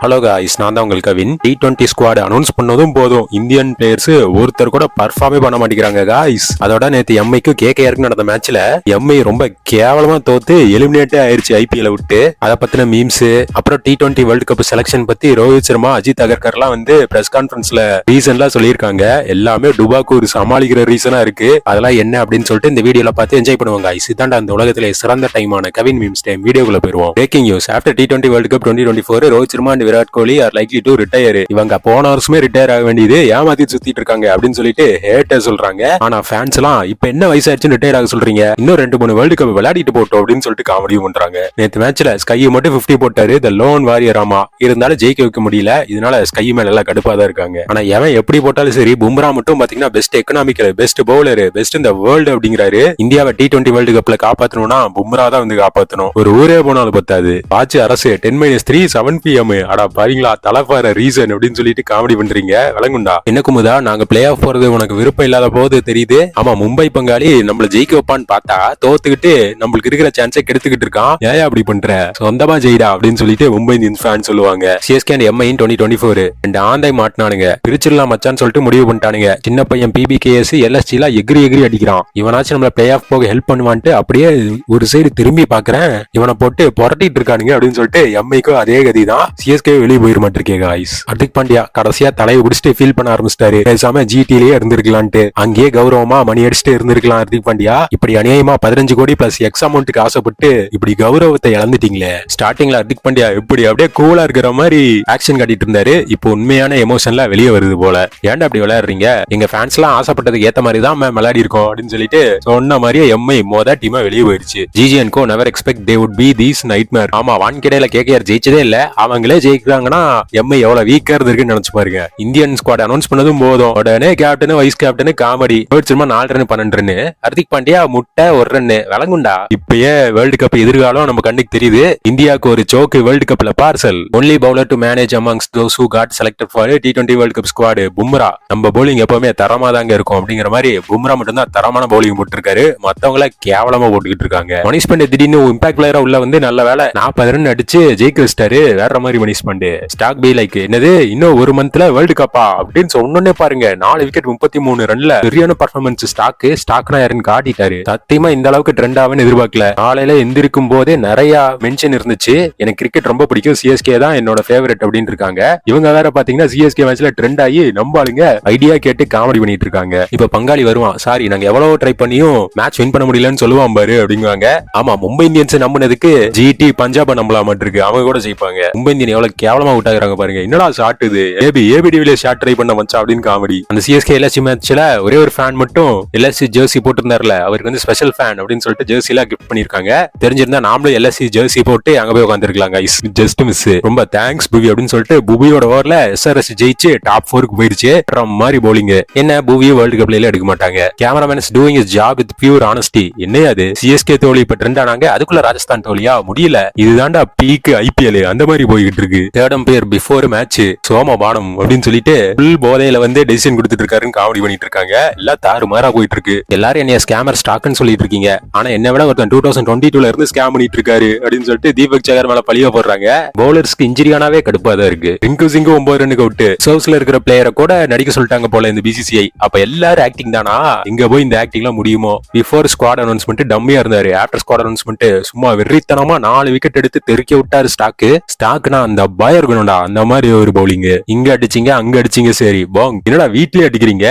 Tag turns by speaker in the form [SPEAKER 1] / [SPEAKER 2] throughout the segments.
[SPEAKER 1] Hello guys, நான் தான் உங்களுக்கு கவின். T20 ஸ்குவாட் அனௌன்ஸ் பண்ணதும் போதும் இந்தியன் பிளேயர்ஸ் ஒருத்தர் கூட பர்ஃபார்மே பண்ண மாட்டேங்கிறாங்க காய்ஸ். அதோட நேற்று எம்ஐக்கு கேகேஆருக்கு நடந்த மேட்ச்ல எம்ஐ ரொம்ப கேவலமா தோத்து எலிமினேட்டே ஆயிருச்சு ஐபிஎல் விட்டு. அதை பத்தின மீம்ஸ், அப்புறம் T20 வேர்ல்டு கப் செலக்ஷன் பத்தி ரோஹித் சர்மா, அஜித் அகர்கர்லாம் வந்து பிரஸ் கான்ஃபரன்ஸ்ல ரீசன்லாம் சொல்லியிருக்காங்க. எல்லாமே டுபாக்கு ஒரு சமாளிக்கிற ரீசனா இருக்கு. அதெல்லாம் என்ன அப்படின்னு சொல்லிட்டு இந்த வீடியோல பார்த்து என்ஜாய் பண்ணுவாங்க காய்ஸ். இதாண்டா அந்த உலகத்திலே சிறந்த டைமான கவின் மீம்ஸ் டைம். வீடியோக்குள்ள போயிருவோம். Breaking news: after T20 world cup 2024 Rohit Sharma Virat Kohli R likely to retire. இவங்க போன வருஷமே ரிட்டையர் ஆக வேண்டியது ஏமாத்தி சுத்திட்டு இருக்காங்க அப்படின்னு சொல்லிட்டு ஹேட்டர் சொல்றாங்க. ஆனா ஃபேன்ஸ் எல்லாம் இப்ப என்ன வயசாச்சுன்னு ரிட்டையர் ஆக சொல்றீங்க, இன்னும் 2-3 வேர்ல்டு கப் விளையாடிட்டு போட்டோம் அப்படின்னு சொல்லிட்டு காமெடியும் பண்றாங்க. நேற்று மேட்ச்ல ஸ்கை மட்டும் 50 போட்டாரு, த லோன் வாரியர். ஆமா, இருந்தாலும் ஜெயிக்க வைக்க முடியல. இதனால ஸ்கை மேல எல்லாம் கடுப்பா தான் இருக்காங்க. ஆனா எவன் எப்படி போட்டாலும் சரி, பும்ரா மட்டும் பாத்தீங்கன்னா best economical, best bowler, best இந்த வேர்ல்டு அப்படிங்கிறாரு. இந்தியாவை T20 வேர்ல்டு கப்ல காப்பாத்தணும்னா பும்ரா தான் வந்து காப்பாத்தணும். ஒரு ஊரே போனாலும் பத்தாது. ஆச்சு அரசு 10-3 7 PM. அடா பாருங்களா, தலைப்பார ரீசன் அப்படின்னு சொல்லிட்டு காமெடி பண்றீங்க. விளங்குண்டா என்ன குமுதா, நாங்க பிளே ஆஃப் போறது உனக்கு விருப்பம் இல்லாத போது தெரியுது. ஆமா, மும்பை பங்காளி நம்மள ஜெயிக்க வைப்பான்னு பார்த்தா தோத்துக்கிட்டு நம்மளுக்கு இருக்கிற சான்ஸை கெடுத்துக்கிட்டு இருக்கான். ஏன் அப்படி பண்ற, சொந்தமா ஜெயிடா அப்படின்னு சொல்லிட்டு மும்பை இந்தியன்ஸ் ஃபேன் சொல்லுவாங்க. சிஎஸ்கே அண்ட் எம்ஐ 2024 ரெண்டு ஆந்தை மாட்டினானுங்க. பிரிச்சிடலாம் மச்சான்னு சொல்லிட்டு முடிவு பண்ணிட்டானுங்க. சின்ன பையன் PBKS LSG எல்லாம் எகிரி அடிக்கிறான். இவனாச்சும் நம்மள பிளே ஆஃப் போக ஹெல்ப் பண்ணுவான்ட்டு அப்படியே ஒரு சைடு திரும்பி பாக்குறேன், இவனை போட்டு புரட்டிட்டு இருக்கானுங்க அப்படின்னு சொல்லிட்டு எம்ஐக்கும் அதே கதி தான். சிஎஸ்கே வெளியே போயிட மாட்டிருக்கே காய்ஸ். ஹர்திக் பாண்டியா கடைசியா தலையை பிடிச்சிட்டு ஃபீல் பண்ண ஆரம்பிச்சிட்டாரு. பேசாம GTலயே இருந்திருக்கலான்ட்டு, அங்கேயே கௌரவமா மணி அடிச்சுட்டு இருந்திருக்கலாம். ஹர்திக் பாண்டியா இப்படி அநியாயமா 15 கோடி பிளஸ் எக்ஸ் அமௌண்ட்டுக்கு ஆசைப்பட்டு இப்படி கௌரவத்தை இழந்துட்டீங்களே. ஸ்டார்டிங்ல ஹர்திக் பாண்டியா இப்படி அப்படியே கூலா இருக்கிற மாதிரி ஆக்ஷன் காட்டிட்டு இருந்தாரு. இப்போ உண்மையான எமோஷன்லாம் வெளியே வருது போல. ஏன்டா அப்படி விளையாடுறீங்க, எங்க ஃபேன்ஸ் எல்லாம் ஆசைப்பட்டதுக்கு ஏத்த மாதிரி தான் விளையாடி இருக்கோம் அப்படின்னு சொல்லிட்டு சொன்ன மாதிரியே எம்ஐ மொத டீமா வெளியே போயிருச்சு. GGNCO never expect they would be these nightmare. ஆமா, வான்கிடையில KKR ஜெயிச்சதே இல்ல, அவங்களே ஜெயிக்கிறாங்கன்னா எம்ஐ எவ்வளவு வீக்கா இருக்குன்னு நினைச்சு பாருங்க. இந்தியன் ஸ்குவாட் அனௌன்ஸ் பண்ணதும் போதும் உடனே captain vice captain comedy. Rohit Sharma 4 run 12 run, Hardik Pandya முட்டை 1 ரன். விளங்குண்டா, இப்பயே வேர்ல்டு கப் எதிர்காலம் நம்ம கண்ணுக்கு தெரியுது. இந்தியாவுக்கு ஒரு சோக்கு வேர்ல்டு கப்ல parcel. Only bowler to manage amongst those who got selected for T20 world cup squad Bumrah. நம்ம பவுலிங் எப்பவுமே தரமா தாங்க இருக்கும் அப்படிங்கிற மாதிரி பும்ரா மட்டும் தான் தரமான பவுலிங் போட்டுருக்காரு. மத்தவங்கள கேவலமா போட்டுக்கிட்டு இருக்காங்க. மணிஷ் பாண்டே திடீர்னு இம்பாக்ட் பிளேயரா உள்ள வந்து நல்ல வேலை 40 ரன் அடிச்சு ஜெயிக்க வச்சிட்டாரு. வேற மாதிரி Manish Pandey. Stock be like என்னது இன்னும் ஒரு மந்த்ல வேர்ல்டு கப்பா அப்படின்னு சொன்னே பாருங்க. 4 விக்கெட் 33 ரன்ல சரியான பர்ஃபார்மன்ஸ். ஸ்டாக்னா யாருன்னு காட்டிட்டாரு. சத்தியமா இந்த அளவுக்கு ட்ரெண்ட் ஆகும்னு எதிர்பார்க்கல. காலையில எந்திருக்கும் போதே நிறைய மென்ஷன் இருந்துச்சு, எனக்கு கிரிக்கெட் ரொம்ப பிடிக்கும், சிஎஸ்கே தான் என்னோட ஃபேவரட் அப்படின்னு இருக்காங்க. இவங்க வேற பாத்தீங்கன்னா சிஎஸ்கே மேட்ச்ல ட்ரெண்ட் ஆகி நம்பாளுங்க ஐடியா கேட்டு காமெடி பண்ணிட்டு இருக்காங்க. இப்ப பங்காளி வருவான், சாரி நாங்க எவ்வளவு ட்ரை பண்ணியும் மேட்ச் வின் பண்ண முடியலன்னு சொல்லுவான் பாரு அப்படிங்குவாங்க. ஆமா, மும்பை இந்தியன்ஸ் நம்பினதுக்கு GT பஞ்சாப் நம்பலாம் இருக்கு, அவங்க கூட ஜெயிப்பாங்க. மும்பை இந்தியன் எவ்வளவு கேவலமா விட்டாங்க பாருங்க. என்னடா ஷாட் இது, ஏபிடிவில ஷாட் ட்ரை பண்ண வச்சா அப்படின்னு காமெடி. அந்த சிஎஸ்கே LSG மேட்ச்ல ஒரே ஒரு ஃபேன் மட்டும் LSG ஜெர்சி போட்டிருந்தாருல, அவருக்கு வந்து ஸ்பெஷல் ஃபேன் அப்படின்னு சொல்லிட்டு ஜெர்சி எல்லாம் கிஃப்ட் பண்ணிருக்காங்க. தெரிஞ்சிருந்தா நாமளும் LSG ஜெர்சி போட்டு அங்க போய் உட்காந்துருக்கலாம். Just miss. ரொம்ப தேங்க்ஸ் புவி அப்படின்னு சொல்லிட்டு புவியோட ஓவர்ல SRS ஜெயிச்சு டாப் 4க்கு போயிருச்சு. மாதிரி பவுலிங் என்ன புவி வேர்ல்டு கப்ல எடுக்க மாட்டாங்க. Cameraman is doing his job with pure honesty. என்னையாது சிஎஸ்கே தோழி இப்ப ட்ரெண்ட் ஆனாங்க, அதுக்குள்ள ராஜஸ்தான் தோழியா முடியல. இதுதான்டா பீக் IPL அந்த மாதிரி போய்கிட்டு இருக்கு. தேர்ட் அம்பையர் பிஃபோர் மேட்ச் சோமபானம் அப்படின்னு சொல்லிட்டு ஃபுல் போதையில வந்து டெசிஷன் கொடுத்துட்டு இருக்காருன்னு காமெடி பண்ணிட்டு இருக்காங்க. எல்லாம் தாறுமாறா போயிட்டு இருக்கு. எல்லாரும் என்னைய ஸ்கேமர் ஸ்டாக்னு சொல்லிட்டு இருக்கீங்க, ஆனா என்ன விட ஒருத்தன் 2022ல இருந்து ஸ்கேம் பண்ணிட்டு இருக்காரு அப்படின்னு சொல்லிட்டு தீபக் சகர் மேல பழிய போடுறாங்க. பவுலர்ஸ்க்கு இன்ஜுரி ஆனாவே கடுப்பா தான் இருக்கு. ரிங்கு சிங்கு 9 ரன்னுக்கு அவுட். சர்வ்ஸ்ல இருக்கிற பிளேயரை கூட நடிக்க சொல்லிட்டாங்க போல இந்த BCCI. அப்ப எல்லாரும் ஆக்டிங் தானா, இங்க போய் இந்த ஆக்டிங் எல்லாம் முடியுமோ? பிஃபோர் ஸ்குவாட் அனௌன்ஸ்மெண்ட் டம்மியா இருந்தாரு, ஆஃப்டர் ஸ்குவாட் அனௌன்ஸ்மெண்ட் சும்மா வெறித்தனமா 4 விக்கெட் எடுத்து தெறிக்க விட்டாரு. ஸ்டாக்னா அந்த பயம் இருக்கணும்டா, அந்த மாதிரி ஒரு பவுலிங். இங்க அடிச்சீங்க அங்க அடிச்சீங்க, சரி போங். என்னடா வீட்லயே அடிக்கிறீங்க,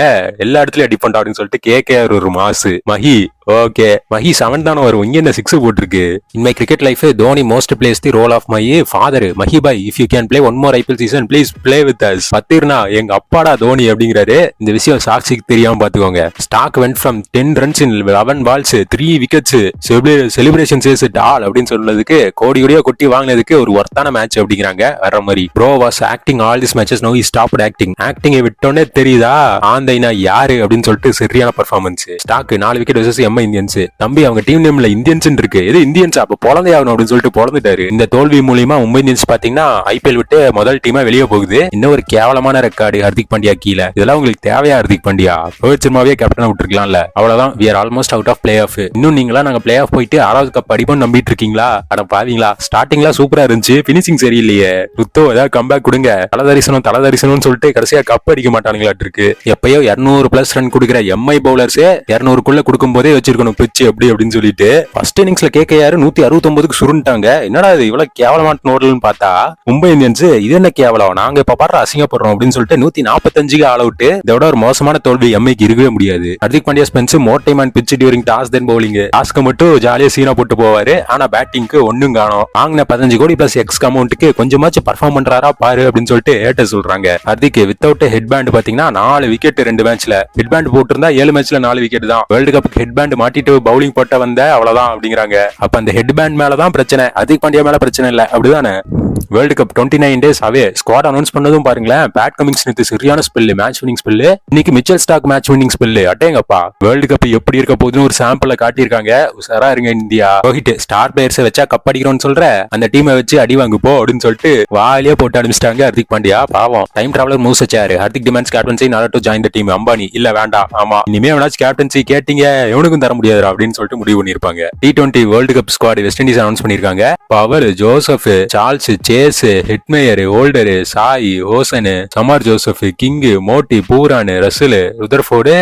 [SPEAKER 1] எல்லா இடத்துலயும் அடிப்பண்டா அப்படின்னு சொல்லிட்டு KKR ஒரு மாசு. மஹி ஓகே, மஹி 7 தானே வரும், இங்க என்ன 6 போட்டிருக்கு. In my cricket life Dhoni most plays the role of my father Mahi பாய். If you can play one more IPL season please play with us. Pathirana எங்க அப்பாடா தோனி அப்படிங்கிறாரு. இந்த விஷயம் சாக்சிக்கு தெரியாம பாத்துக்கோங்க. Stark went from 10 runs in 11 balls 3 wickets. Celebration chase it all அப்படின்னு சொன்னதுக்கு கோடியா கொட்டி வாங்கினதுக்கு ஒரு ஒர்த்தான மேட்ச் அப்படிங்கிறாங்க. வர மாதிரி bro was acting all this matches, no he stopped acting. ஆக்டிங்கை விட்டோன்னே தெரியுதா ஆந்தைனா யாரு அப்படின்னு சொல்லிட்டு சரியான performance. Stark 4 wicket versus MI Indians. தம்பி அவங்க டீம் நேம்ல இந்தியன்ஸ் இருக்கு, எது இந்தியன்ஸ் அப்ப பொழந்தே ஆகணும் அப்படின்னு சொல்லிட்டு பொழந்துட்டாரு. இந்த தோல்வி மூலியமா மும்பை இந்தியன்ஸ் பாத்தீங்கன்னா ஐபிஎல் விட்டு முதல் டீமா வெளியே போகுது. இன்னும் ஒரு கேவலமான ரெக்கார்டு ஹர்திக் பாண்டியா கீழே. இதெல்லாம் உங்களுக்கு தேவையா ஹர்திக் பாண்டியா? ரோஹித் சர்மாவே கேப்டனா விட்டுருக்கலாம்ல. அவ்வளவுதான், we are almost out of play off. இன்னும் நீங்களா நாங்க பிளே ஆஃப் போயிட்டு 6வது கப் அடிப்போம் நம்பிட்டு இருக்கீங்களா? அட பாவீங்களா, ஸ்டார்டிங்ல சூப்பரா இருந்துச்சு, பினிஷிங் சரியில்லையே. ருத்தோ ஏதாவது கம்பேக் கொடுங்க, தலதரிசனம் சொல்லிட்டு கடைசியா கப் அடிக்க மாட்டானுங்களாட்டு இருக்கு. எப்பயோ 200+ ரன் கொடுக்குற எம்ஐ பவுலர்ஸே 200க்குள்ள கொடுக்கும் போதே வச்சிருக்கணும் பிச்சு எப்படி அப்படின்னு சொல்லிட்டு ஃபர்ஸ்ட் இன்னிங்ஸ்ல கேகேஆர் 169க்கு சுருண்டாங்க. என்னடா இது இவ்வளவு கேவலமான நோடல்னு பார்த்தா மும்பை இந்தியன்ஸ் இது என்ன கேவலம், நாங்க இப்ப பாரு அசிங்கப்படுறோம் அப்படின்னு சொல்லிட்டு 145க்கு ஆல் அவுட். இதோட ஒரு மோசமான தோல்வி எம்ஐக்கு இருக்கவே முடியாது. Hardik Pandya spends more time and pitch during toss then bowling. Task மட்டும் ஜாலியா சீனா போட்டு போவாரு, ஆனா பேட்டிங்க்கு ஒண்ணும் காணோம். வாங்கின 15 கோடி பிளஸ் எக்ஸ் அமௌண்ட்டுக்கு கொஞ்சமாச்சும் பர்ஃபார்ம் பண்றாரா பாரு அப்படின்னு சொல்லிட்டு ஏட்ட சொல்றாங்க. ஹர்திக் வித்தவுட் ஹெட் பேண்ட் பாத்தீங்கன்னா 4 விக்கெட் 2 மேட்ச்ல. ஹெட் பேண்ட் போட்டிருந்தா 7 மேட்ச்ல 4 விக்கெட் தான். வேர்ல்டு கப் ஹெட் பேண்ட் மாட்டிட்டு பவுலிங் போட்ட வந்த அவ்வளவுதான் அப்படிங்கிறாங்க. அப்ப அந்த ஹெட் பேண்ட் மேலதான் பிரச்சனை, ஹர்திக் பாண்டியா மேல பிரச்சனை இல்ல அப்படிதானே? World cup 29 days away squad announce பண்ணதும் பாருங்களேன். பேட் கமிங்ஸ் நேத்து சரியான ஸ்பெல், மேட்ச் வின்னிங் ஸ்பெல். இன்னைக்கு Mitchell Starc match winning spell. அட்டேங்கப்பா, வேர்ல்டு கப் எப்படி இருக்க போகுதுன்னு ஒரு சாம்பிள காட்டியிருக்காங்க. உஷாரா இருங்க இந்தியா. ரோஹித் ஸ்டார் பிளேயர்ஸ் வச்சா கப் அடிக்கிறோம்னு சொல்ற, அந்த டீமை வச்சு அடி வாங்கு போ அப்படின்னு சொல்லிட்டு வாயிலே போட்டு அனுப்பிச்சிட்டாங்க ஹர்திக் பாண்டியா. பாவம் டைம் டிராவலர் மூவ்ஸ் வச்சாரு. Hardik demands captaincy not to join the team. Ambani இல்ல வேண்டாம், ஆமா இனிமே வேணாச்சு கேப்டன்சி கேட்டீங்க எவனுக்கும் தர முடியாதுடா அப்படின்னு சொல்லிட்டு முடிவு பண்ணிருப்பாங்க. T20 world cup squad West Indies announce பண்ணிருக்காங்க. Powell, Joseph, Charles, Chase, Hetmyer, Holder, Shai, Hosein, Shamar Joseph, King, Motie, Pooran, Russell, Rutherford,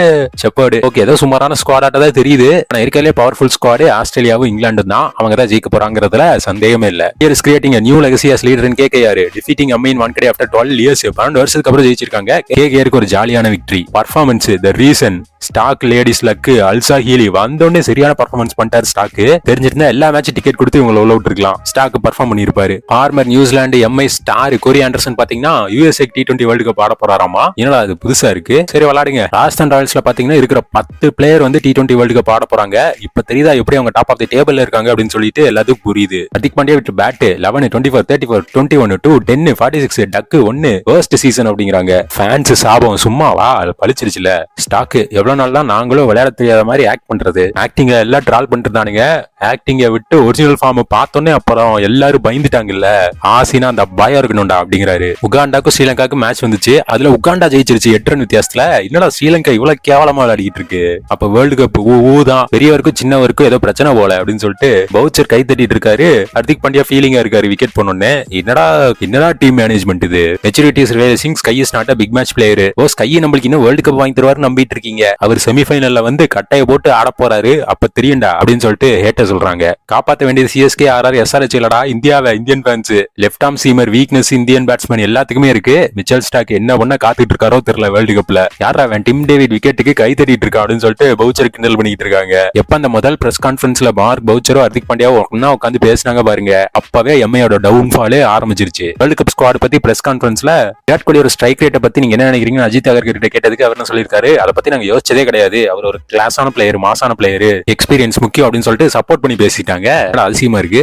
[SPEAKER 1] Shepherd. Okay, ஏதோ சுமாரான ஸ்குவாட் ஆட்டதான் தெரியுது. ஆனா இருக்கலே பவர்ஃபுல் ஸ்குவாட் ஆஸ்திரேலியாவும் இங்கிலாந்து தான். அவங்க தான் ஜெயிக்க போறாங்கிறதுல சந்தேகமே இல்ல. Here is creating a new legacy as leader in KKR, defeating MI in one after 12 years. 12 வருஷத்துக்கு அப்புறம் ஜெயிச்சிருக்காங்க. KKRக்கு ஒரு ஜாலியான victory. Performance the reason. Stark ladies luck. Alyssa Healy வந்தோடனே சரியான பர்ஃபார்மன்ஸ் பண்ணிட்டாரு. ஸ்டாக் தெரிஞ்சிருந்தா எல்லா மேட்ச் டிக்கெட் கொடுத்து இவங்களை உள்ள விட்டுருக்கலாம். ஸ்டாக் பர்ஃபார்ம் பண்ணிருப்பாரு. ஃபார்மர் நியூசிலாந்து எம்ஐ ஸ்டார் கோரி ஆண்டர்சன் பாத்தீங்கன்னா USA T20 வேர்ல்டு கப் ஆட போறாராமா. என்னடா அது புதுசா இருக்கு, சரி விளையாடுங்க. ராஜஸ்தான் ராயல்ஸ்ல பாத்தீங்கன்னா இருக்கிற 10 பிளேயர் வந்து T20 வேர்ல்டு கப் ஆட போறாங்க. இப்ப தெரியுதா எப்படி அவங்க டாப் ஆஃப் தி டேபிள்ல இருக்காங்க அப்படின்னு சொல்லிட்டு எல்லாத்துக்கும் புரியுது. ஹர்திக் பாண்டியா விட்டு பேட் 11, 24, 34, 21, 2, 10, 46, டக்கு 1 வேர்ஸ்ட் சீசன் அப்படிங்கிறாங்க. ஃபேன்ஸ் சாபம் சும்மாவா, பழிச்சிருச்சுல. ஸ்டாக் எவ்வளவு நாள் தான் நாங்களும் விளையாட தெரியாத மாதிரி ஆக்ட் பண்றது, ஆக்டிங்க எல்லாம் ட்ரால் பண்ணிருந்தானுங்க. ஆக்டிங்க விட்டு ஒரிஜினல் ஃபார்ம் பார்த்தோன்னே அப்புறம் எல்லாரும் பயந்துட்டாங்கல்ல. ஆசினா அந்த பயம் இருக்கணும்டா அப்படிங்கிறாரு. உகாண்டாக்கும் ஸ்ரீலங்காவுக்கு மேட்ச் வந்துச்சு. அதுல உகாண்டா ஜெயிச்சிருச்சு 8 ரன் வித்தியாசத்துல. என்னடா ஸ்ரீலங்கா இவ்வளவு கேவலமா விளையாடிட்டு இருக்கு. அப்ப வேர்ல்டு கப் ஊதான், பெரியவருக்கும் சின்னவருக்கும் ஏதோ பிரச்சனை போல அப்படின்னு சொல்லிட்டு பவுச்சர் கை தட்டிட்டு இருக்காரு. ஹர்திக் பாண்டியா ஃபீலிங்கா இருக்காரு விக்கெட் போனோன்னு. என்னடா டீம் மேனேஜ்மெண்ட் இது. Maturity is relaxing, SKY is not a big match player. Oh SKY நம்மளுக்கு இன்னும் வேர்ல்டு கப் வாங்கி தருவாரு நம்பிட்டு இருக்கீங்க. அவர் செமிஃபைனல்ல வந்து கட்டையை போட்டு ஆட போறாரு, அப்ப தெரியும்டா அப்படின்னு சொல்லிட்டு ஹேட்டர் சொல்றாங்க. காப்பாத்த வேண்டியது சிஎஸ்கே, ஆர்ஆர், எஸ்ஆர்எச் இல்லடா இந்தியாவை. Indian fans left arm seamer weakness Indian batsman எல்லாத்துக்குமே இருக்கு. மிச்சல் ஸ்டாக் என்ன பண்ண காத்துட்டு இருக்காரோ தெரியல. வேர்ல்டு கப்ல யாரா அவன் டிம் டேவிட் விக்கெட்டுக்கு கை தட்டிட்டு இருக்கான் அப்படின்னு சொல்லிட்டு பவுச்சர் கிண்டல் பண்ணிட்டு இருக்காங்க. எப்ப அந்த முதல் பிரஸ் கான்ஃபரன்ஸ்ல மார்க் பவுச்சரோ ஹர்திக் பாண்டியாவோ ஒன்னா உட்காந்து பேசினாங்க பாருங்க, அப்பவே எம்ஐயோட டவுன் ஃபாலே ஆரம்பிச்சிருச்சு. வேர்ல்டு கப் ஸ்குவாட் பத்தி பிரஸ் கான்ஃபரன்ஸ்ல விராட் கோலியோட ஸ்ட்ரைக் ரேட்டை பத்தி நீங்க என்ன நினைக்கிறீங்கன்னு அஜித் அகர் கிட்ட கேட்டதுக்கு அவர் என்ன சொல்லியிருக்காரு, அதை பத்தி நாங்க யோசிச்சதே கிடையாது. அவர் ஒரு கிளாஸான பிளேயர், மாசான பிளேயர், எக்ஸ்பீரியன்ஸ் முக்கியம் அப்படின்னு சொல்லிட்டு சப்போர்ட் பண்ணி பேசிட்டாங்க. அதிசயமா இருக்கு.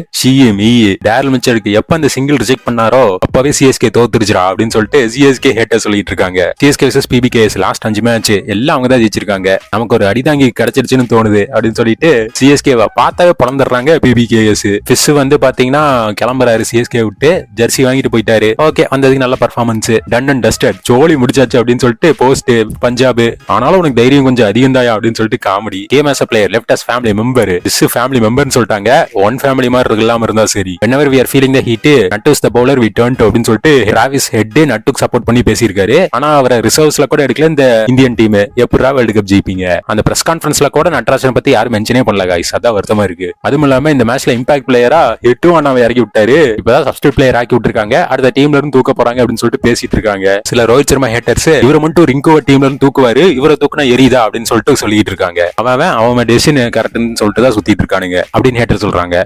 [SPEAKER 1] டேரல் மிச்சருக்கு எப்ப அந்த சிங்கிள் ரிஜெக்ட் பண்ணாரோ அப்பவே சிஎஸ்கே தோத்துருச்சுடா அப்படின்னு சொல்லிட்டு சிஎஸ்கே ஹேட்டர் சொல்லிட்டு இருக்காங்க. CSK vs PBKS last 5 match எல்லாம் அவங்க தான் ஜெயிச்சிருக்காங்க. நமக்கு ஒரு அடிதாங்கி கிடைச்சிருச்சுன்னு தோணுது அப்படின்னு சொல்லிட்டு சிஎஸ்கே பார்த்தாவே பறந்துடுறாங்க PBKS. ஃபிஷ் வந்து பாத்தீங்கன்னா கிளம்புறாரு சிஎஸ்கே விட்டு, ஜெர்சி வாங்கிட்டு போயிட்டாரு. ஓகே, வந்ததுக்கு நல்ல பர்ஃபார்மன்ஸ், டன் அண்ட் டஸ்டட், ஜோலி முடிச்சாச்சு அப்படின்னு சொல்லிட்டு போஸ்ட் பஞ்சாப். ஆனாலும் உனக்கு தைரியம் கொஞ்சம் அதிகம் தாயா அப்படின்னு சொல்லிட்டு comedy. Came as a player, left as family member, this family memberன்னு சொல்லிட்டாங்க. ஒன் ஃபேமிலி மாதிரி இல்லாம இருந்தா சரி. whenever we are feeling the heat, Nattus the bowler we turn to அப்படின்னு சொல்லிட்டு டிராவிஸ் ஹெட் நட்டுக்கு சப்போர்ட் பண்ணி பேசியிருக்காரு. ஆனா அவரை ரிசர்வ்ஸ்ல கூட எடுக்கல இந்த இந்தியன் டீம். எப்படா வேர்ல்டு கப் ஜெயிப்பீங்க? அந்த பிரஸ் கான்ஃபரன்ஸ்ல கூட நட்ராஜன் பத்தி யாரும் மென்ஷனே பண்ணல गाइस. அதான் வருத்தமா இருக்கு. அதுவும் இல்லாம இந்த மேட்ச்ல இம்பாக்ட் பிளேயரா ஹெட்டும் அண்ணாவை இறக்கி விட்டாரு. இப்பதான் சப்ஸ்டிட்யூட் பிளேயர் ஆக்கி விட்டுருக்காங்க. அடுத்த டீம்ல இருந்து தூக்க போறாங்க அப்படின்னு சொல்லிட்டு பேசிட்டு இருக்காங்க. சில ரோஹித் சர்மா ஹேட்டர்ஸ் இவரை மட்டும் ரிங்கோ டீம்ல இருந்து தூக்குவாரு, இவரை தூக்குனா எரியுதா அப்படின்னு சொல்லிட்டு சொல்லிட்டு இருக்காங்க. அவன் டெசிஷன் கரெக்ட்னு சொல்லிட்டு தான் சுத்திட்டு இருக்கானுங்க அப்படின்னு ஹேட்டர் சொல்றாங்க.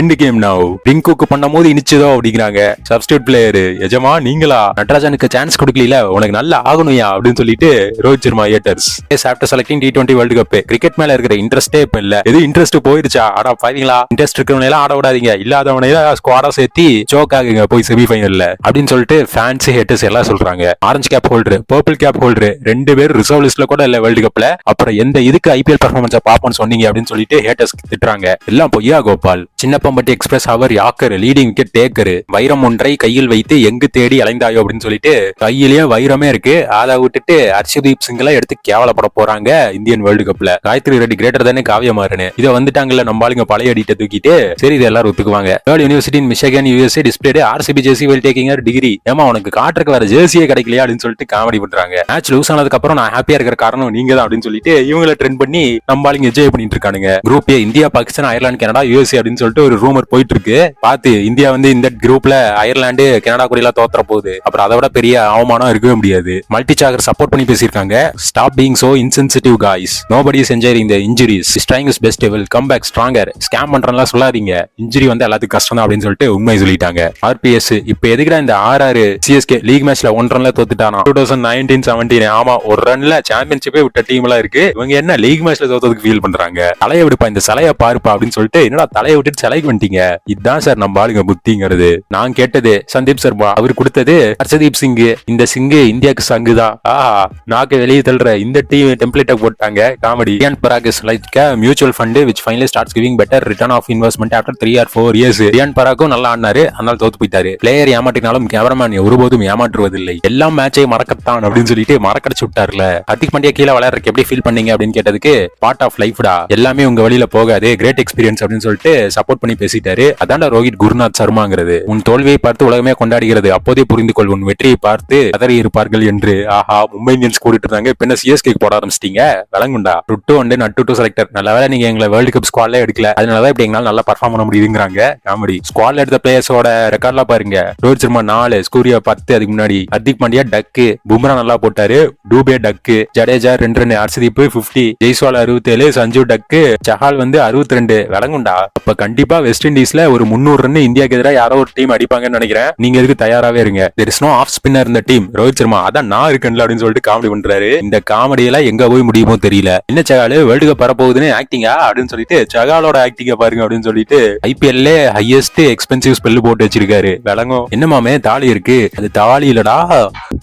[SPEAKER 1] எண்ட் கேம் நவ் ரிங்குக்கு பண்ணும்போது இனிச்சதோ அப்படிங்கிறாங்க. சப்ஸ்டியூட் பிளேயர் எஜமா நீங்களா, நட்ராஜனுக்கு சான்ஸ் கொடுக்கல, உனக்கு நல்லா ஆகணும்யா அப்படின்னு சொல்லிட்டு Rohit Sharma haters. After selecting T20 world cup cricket மேல இருக்கிற இன்ட்ரெஸ்டே இப்ப இல்ல. எது இன்ட்ரெஸ்ட் போயிருச்சா? ஆடா பாத்தீங்களா, இன்ட்ரெஸ்ட் இருக்கிறவங்க எல்லாம் ஆட விடாதீங்க, இல்லாதவனை ஸ்குவாடா சேர்த்தி சோக் ஆகுங்க போய் செமிஃபைனல்ல அப்படின்னு சொல்லிட்டு ஃபேன்ஸ் ஹேட்டர்ஸ் எல்லாம் சொல்றாங்க. Orange cap holder, purple cap holder 2 பேர் ரிசர்வ் லிஸ்ட்ல கூட இல்ல வேர்ல்ட் கப்ல. அப்புறம் எந்த இதுக்கு IPL பெர்ஃபார்மன்ஸை பாப்போம்னு சொன்னீங்க அப்படின்னு சொல்லிட்டு ஹேட்டர்ஸ் திட்டுறாங்க. எல்லாம் பொய்யா கோபால். சின்னப்பம்பட்டி எக்ஸ்பிரஸ் அவர் யாக்கர், லீடிங் விக்கெட் டேக்கர், வைரம் ஒன்றை கையில் வைத்து எங்கு தேடி அலைந்தாயோ அப்படின்னு சொல்லிட்டு கையிலேயே வைரமே இருக்கு. அதை விட்டுட்டு ஹர்ஷதீப் சிங்லாம் எடுத்து கேவலப்பட போறாங்க இந்தியன் வேர்ல்டு கப்ல. காயத்ரி ரெட்டி கிரேட்டர் தானே காவியமாறனு இதை வந்துட்டாங்கல்ல நம்ம ஆளுங்க பழைய அடிட்ட தூக்கிட்டு. சரி இது எல்லாரும் ஒத்துக்குவாங்க. University in Michigan USA displayed RCB jersey will taking degree. ஏமா உனக்கு காட்டுறதுக்கு வேற ஜெர்சியே கிடைக்கலையா அப்படின்னு சொல்லிட்டு காமெடி பண்றாங்க. மேட்ச் லூஸ் ஆனதுக்கு அப்புறம் நான் ஹாப்பியா இருக்கிற காரணம் நீங்க தான் அப்படின்னு சொல்லிட்டு இவங்களை ட்ரெண்ட் பண்ணி நம்ம ஆளுங்க என்ஜாய் பண்ணிட்டு இருக்கானுங்க. Group A India, Pakistan, Ireland, Canada, USA அப்படின்னு சொல்லிட்டு ஒரு ரூமர் போயிட்டு இருக்கு. பார்த்து இந்தியா வந்து இந்த குரூப்ல அயர்லாந்து, கனடா கூட எல்லாம் தோத்துற போகுது. அப்புறம் அதை விட பெரிய அவமானம் இருக்கவே முடியாது. மல்டி சாகர் சப்போர்ட் பண்ணி பேசியிருக்காங்க. Stop being so insensitive guys, nobody is enjoying the injuries, trying is best, will come back stronger. Scam பண்றலாம் சொல்லாதீங்க, இன்ஜுரி வந்து எல்லாத்துக்கும் கஷ்டம் தான் அப்படின்னு சொல்லிட்டு உண்மை சொல்லிட்டாங்க. RPS இப்ப எதுக்குடா இந்த RR CSK லீக் மேட்ச்ல 1 ரன்ல தோத்துட்டானா 2019-17. ஆமா, ஒரு ரன்ல சாம்பியன்ஷிப்பே விட்ட டீம் எல்லாம் இருக்கு. இவங்க என்ன லீக் மேட்ச்ல தோத்ததுக்கு ஃபீல் பண்றாங்க? தலையை விடுப்பா, இந்த சிலையை பாருப்பா அப்படின்னு சொல்லிட்டு என்னடா தலையை விட்டுட்டு சிலைக்கு வந்துட்டீங்க. இதுதான் சார் நம்ம ஆளுங்க புத்திங்கிறது. நான் கேட்டது சந்தீப் சர்மா, அவர் கொடுத்தது ஹர்ஷதீப் சிங். இந்த சிங்கு இந்தியாவுக்கு சங்குதான். நாக்கு வெளியே தள்ளுற இந்த டீம் டெம்ப்ளேட்டை போட்டாங்க. Comedy. Riyan Parag is like a mutual fund which finally starts giving better return of investment after 3 or 4 years. Ryan பராக்கும் நல்லா ஆடினாரு, அதனால தோத்து போயிட்டாரு. பிளேயர் ஏமாற்றினாலும் கேமராமேன் ஒருபோதும் ஏமாற்றுவதில்லை, எல்லாம் மேட்சை மறக்கத்தான் அப்படின்னு சொல்லிட்டு மறக்கடிச்சு விட்டார்ல. ஹர்திக் பாண்டியா கீழே விளையாடுறதுக்கு எப்படி ஃபீல் பண்ணீங்க அப்படின்னு கேட்டதுக்கு பார்ட் ஆஃப் லைஃப்டா, எல்லாமே உங்க வழியில போகாது, கிரேட் எக்ஸ்பீரியன்ஸ் அப்படின்னு சொல்லிட்டு சப்போர்ட் பண்ணி பேசிட்டாரு. அதான்டா ரோஹித் குருநாத் சர்மாங்கிறது. உன் தோல்வியை பார்த்து உலகமே கொண்டாடுகிறது, அப்போதே புரிந்து கொள், உன் வெற்றியை பார்த்து கதறி இருப்பார்கள் என்று. ஆஹா, மும்பை இந்தியன்ஸ் கூட்டிட்டு இருந்தாங்க, பின்ன CSK போட ஆரம்பிச்சிட்டீங்க. விளங்குண்டா. டுட்டு ஒன்று நட்டு செலக்டர். நல்ல வேலை நீங்க எங்களை வேர்ல்டு கப் ஸ்குவாட்ல எடுக்கல, அதனாலதான் இப்படி எங்களால நல்லா பர்ஃபார்ம் பண்ண முடியுதுங்கிறாங்க. காமெடி. ஸ்குவாட்ல எடுத்த பிளேயர்ஸோட ரெக்கார்ட்லாம் பாருங்க. ரோஹித் சர்மா 4, சூர்யா 10. அதுக்கு முன்னாடி ஹர்திக் பாண்டியா டக்கு, பும்ரா நல்லா போட்டாரு, டூபே டக்கு, ஜடேஜா 2 ரன், ஹர்ஷதீப் 50, ஜெய்ஸ்வால் 67, சஞ்சு டக்கு, சஹால் வந்து 62. விளங்குண்டா. அப்ப கண்டிப்பா வெஸ்ட் இண்டீஸ்ல ஒரு 300 ரன் இந்தியாவுக்கு எதிராக யாரோ ஒரு டீம் அடிப்பாங்கன்னு நினைக்கிறேன். நீங்க எதுக்கு தயாராவே இருங்க. there is no off spinner in the team. Rohit Sharma அதான் நான் இருக்கேன்ல அப்படின்னு சொல்லிட்டு காமெடி பண்றாரு. இந்த காமெடி எல்லாம் எங்க போய் முடியுமோ தெரியல. என்ன சகாலு வேர்ல்டு கப் வரப்போகுதுன்னு ஆக்டிங்கா அப்படின்னு சொல்லிட்டு சகாலோட ஆக்டிங்க பாருங்க அப்படின்னு சொல்லிட்டு IPL ஹையஸ்ட் எக்ஸ்பென்சிவ் ஸ்பெல் போட்டு வச்சிருக்காரு. விளங்கும். என்னமாமே தாலி இருக்கு, அது தாலி இல்லடா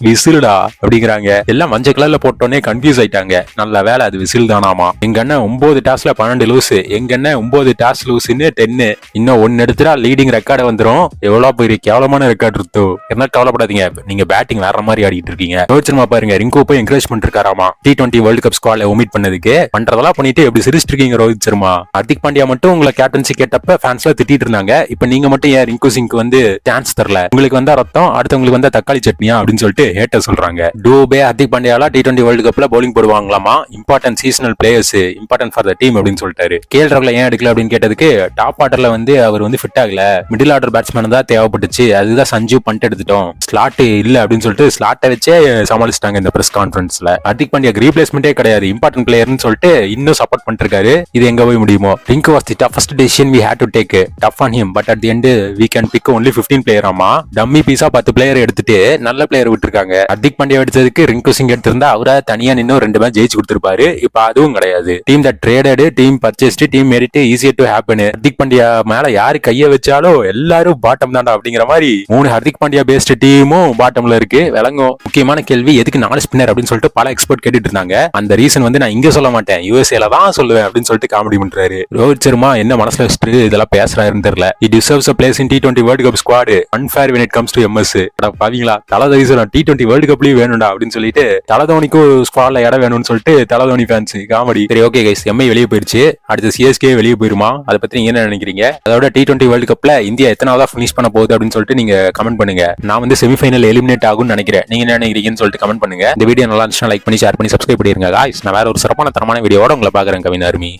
[SPEAKER 1] விசிலுடா அப்படிங்கிறாங்க. எல்லாம் மஞ்சள் கலர்ல போட்டோன்னே கன்ஃபியூஸ் ஆயிட்டாங்க. நல்ல வேலை அது விசில் தானாமா. எங்க அண்ணன் 9 டாஸ்ல 12 லூஸ், எங்க அண்ணன் 9 டாஸ் லூஸ்ன்னு 10. இன்னும் 1 எடுத்துட்டா லீடிங் ரெக்கார்டு வந்துரும். எவ்வளவு பெரிய கேவலமான ரெக்கார்டு இருக்கோ. என்ன கவலைப்படாதீங்க, நீங்க பேட்டிங் வேற மாதிரி ஆடிட்டு இருக்கீங்க. ரோஹித் சர்மா பாருங்க, ரிங்கு போய் என்கரேஜ் பண்ணிருக்காராமா T20 வேர்ல்டு கப் ஸ்குவாட்ல ஒமிட் பண்ணதுக்கு. பண்றதெல்லாம் பண்ணிட்டு எப்படி சிரிச்சிட்டு இருக்கீங்க ரோஹித் சர்மா. ஹர்திக் பாண்டியா மட்டும் உங்களை கேப்டன்சி கேட்டப்ப ஃபேன்ஸ்ல திட்டிட்டு இருந்தாங்க. இப்ப நீங்க மட்டும் ஏன் ரிங்கு சிங்க்கு வந்து சான்ஸ் தரல? உங்களுக்கு வந்தா ரத்தம், அடுத்தவங்களுக்கு வந்தா தக்காளி சட்னியா அப்படின்னு சொல்லிட்டு ஹேட்டர் சொல்றாங்க. டூபே, ஹர்திக் பாண்டியால T20 வேர்ல்டு கப்ல பவுலிங் போடுவாங்களாமா. Important seasonal players, important for the team அப்படின்னு சொல்லிட்டாரு. கேஎல் ராகுல ஏன் எடுக்கல அப்படின்னு கேட்டதுக்கு டாப் ஆர்டர்ல வந்து அவர் வந்து ஃபிட் ஆகல, மிடில் ஆர்டர் பேட்ஸ்மேன் தான் தேவைப்பட்டுச்சு, அதுதான் சஞ்சு பண்ணிட்டு எடுத்துட்டோம், ஸ்லாட் இல்ல அப்படின்னு சொல்லிட்டு ஸ்லாட்டை வச்சே சமாளிச்சிட்டாங்க இந்த பிரஸ் கான்ஃபரன்ஸ்ல. ஹர்திக் பாண்டியா ரீப்ளேஸ்மெண்டே கிடையாது, இம்பார்ட்டன்ட் பிளேயர்னு சொல்லிட்டு இன்னும் சப்போர்ட் பண்ணிருக்காரு. இது எங்க போய் முடியுமோ. Rinku was the toughest decision we had to take, tough on him, but at the end we can pick only 15 player. ஆமா, டம்மி பீஸா 10 பிளேயர் எடுத்துட்டு நல்ல பிளேயர் விட்டுருக்காங்க. ஹர்திக் பாண்டியா எடுத்ததுக்கு ரிங்கு சிங் எடுத்திருந்தா அவரா தனியா நின்னு 2 மேட்ச் ஜெயிச்சு கொடுத்திருப்பாரு. இப்ப அதுவும் கிடையாது. Team that traded, team purchased, team made easier to happen. Hardik Pandya மேல யாரு கைய வச்சாலும் எல்லாரும் பாட்டம் தான்டா அப்படிங்கிற மாதிரி 3 ஹர்திக் பாண்டியா பேஸ்ட் டீமும் பாட்டம்ல இருக்கு. விளங்கும். முக்கியமான கேள்வி, எதுக்கு 4 ஸ்பின்னர் அப்படின்னு சொல்லிட்டு பல எக்ஸ்பர்ட் கேட்டுட்டு இருந்தாங்க. அந்த ரீசன் வந்து நான் இங்க சொல்ல மாட்டேன், USA தான் சொல்லுவேன் அப்படின்னு சொல்லிட்டு காமெடி பண்றாரு. ரோஹித் சர்மா என்ன மனசுல வச்சுட்டு இதெல்லாம் பேசுறாருன்னு தெரியல. He deserves a place in T20 World Cup squad. Unfair when it comes to MS. பாத்தீங்களா, தலதோனி T20 வேர்ல்டு கப்லயும் வேணும்டா அப்படின்னு சொல்லிட்டு தலதோனிக்கும் ஸ்குவாட்ல இடம் வேணும்னு சொல்லிட்டு தலதோனி ஃபேன்ஸ் காமெடி. சரி, ஓகே கைஸ், MI வெளியே போயிருச்சு, அடுத்து CSK வெளியே போயிருமா? அதை பத்தி நீங்க என்ன நினைக்கிறீங்க? அதோட T20 வேர்ல்டு கப்ல இந்தியா எத்தனாவதா பினிஷ் பண்ண போகுது அப்படின்னு சொல்லிட்டு நீங்க கமெண்ட் பண்ணுங்க. நான் வந்து செமிஃபைனல் எலிமினேட் ஆகும்னு நினைக்கிறேன். நீங்க என்ன நினைக்கிறீங்கன்னு சொல்லிட்டு கமெண்ட் பண்ணுங்க. இந்த வீடியோ நல்லா இருந்துச்சுன்னா லைக் பண்ணி ஷேர் பண்ணி சப்ஸ்கிரைப் பண்ணிருங்க. காய்ஸ், நான் வேற ஒரு சிறப்பான தரமான வீடியோட உங்களை பாக்குறேன். கவின் ஆர்மி.